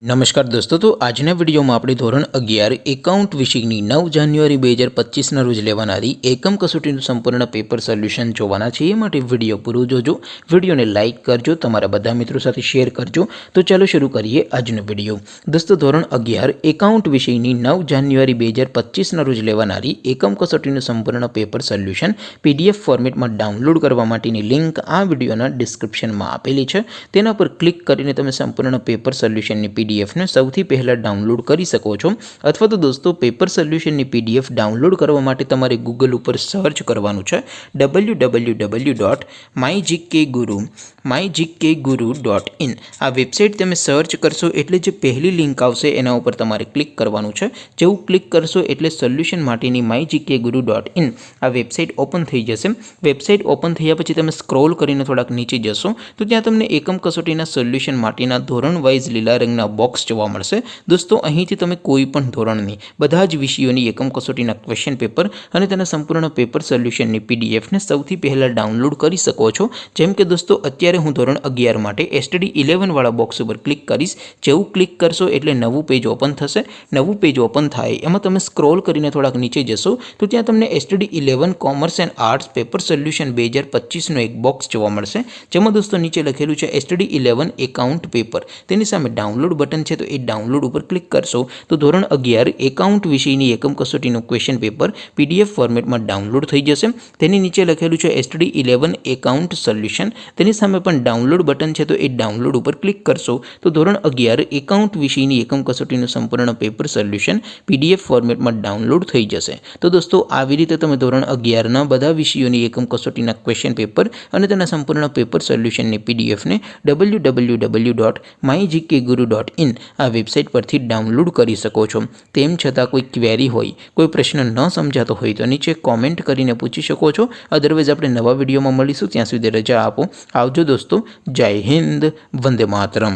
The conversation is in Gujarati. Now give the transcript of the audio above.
नमस्कार दोस्तों, तो આજના વિડીયોમાં આપણે ધોરણ 11 એકાઉન્ટ વિષયની 9 જાન્યુઆરી 2025ના રોજ લેવાનારી એકમ કસોટીનું સંપૂર્ણ પેપર સોલ્યુશન જોવાના છે। એ માટે વિડીયો પૂરો જોજો, વિડીયોને લાઇક કરજો, તમારા બધા મિત્રો સાથે શેર કરજો। તો ચાલો શરૂ કરીએ આજનો વિડીયો। દોસ્તો, ધોરણ 11 એકાઉન્ટ વિષયની 9 જાન્યુઆરી 2025ના રોજ લેવાનારી એકમ કસોટીનું સંપૂર્ણ પેપર સોલ્યુશન PDF ફોર્મેટમાં ડાઉનલોડ કરવા માટેની લિંક આ વિડીયોના ડિસ્ક્રિપ્શનમાં આપેલી છે। તેના પર ક્લિક કરીને તમે સંપૂર્ણ પેપર સોલ્યુશનની PDF ने સૌથી પહેલા ડાઉનલોડ કરી શકો છો। અથવા તો દોસ્તો, પેપર સોલ્યુશનની PDF ડાઉનલોડ કરવા માટે તમારે ગૂગલ ઉપર સર્ચ કરવાનું છે www.mygkguru.in। આ વેબસાઇટ તમે સર્ચ કરશો એટલે જે પહેલી લિંક આવશે એના ઉપર તમારે ક્લિક કરવાનું છે। જેવું ક્લિક કરશો એટલે સોલ્યુશન માટેની mygkguru.in આ વેબસાઇટ ઓપન થઈ જશે। વેબસાઇટ ઓપન થયા પછી તમે સ્ક્રોલ કરીને થોડાક નીચે જશો તો ત્યાં તમને એકમ કસોટીના સોલ્યુશન માટેના ધોરણ વાઇઝ લીલા રંગના બોક્સ જોવા મળશે। દોસ્તો, અહીંથી તમે કોઈ પણ ધોરણની બધા જ વિષયોની એકમ કસોટીના ક્વેશ્ચન પેપર અને તેના સંપૂર્ણ પેપર સોલ્યુશનની PDF ને સૌથી પહેલાં ડાઉનલોડ કરી શકો છો। જેમ કે દોસ્તો, અત્યારે હું ધોરણ 11 માટે STD 11 વાળા બોક્સ ઉપર ક્લિક કરીશ। જેવું ક્લિક કરશો એટલે નવું પેજ ઓપન થશે। નવું પેજ ઓપન થાય એમાં તમે સ્ક્રોલ કરીને થોડાક નીચે જશો તો ત્યાં તમને STD 11 commerce and arts paper solution 2025નો એક બોક્સ જોવા મળશે। જેમાં દોસ્તો નીચે લખેલું છે STD 11 એકાઉન્ટ પેપર। તેની સામે ડાઉનલોડ બટન છે તો એ ડાઉનલોડ ઉપર ક્લિક કરશો તો ધોરણ 11 એકાઉન્ટ વિષયની એકમ કસોટીનું ક્વેશ્ચન પેપર PDF ફોર્મેટમાં ડાઉનલોડ થઈ જશે। તેની નીચે લખેલું છે STD 11 એકાઉન્ટ સોલ્યુશન। તેની સામે પણ ડાઉનલોડ બટન છે તો એ ડાઉનલોડ ઉપર ક્લિક કરશો તો ધોરણ 11 એકાઉન્ટ વિષયની એકમ કસોટીનું સંપૂર્ણ પેપર સોલ્યુશન PDF ફોર્મેટમાં ડાઉનલોડ થઈ જશે। તો દોસ્તો, આવી રીતે તમે ધોરણ 11ના બધા વિષયોની એકમ કસોટીના ક્વેશ્ચન પેપર અને તેના સંપૂર્ણ પેપર સોલ્યુશનની PDF ને www.mygkguru.in આ વેબસાઇટ પરથી ડાઉનલોડ કરી શકો છો। તેમ છતાં કોઈ ક્વેરી હોય, કોઈ પ્રશ્ન ન સમજાતો હોય તો નીચે કોમેન્ટ કરીને પૂછી શકો છો। અદરવાઇઝ આપણે નવા વિડીયોમાં મળીશું, ત્યાં સુધી રજા આપો। આવજો દોસ્તો, જય હિન્દ, વંદે માતરમ।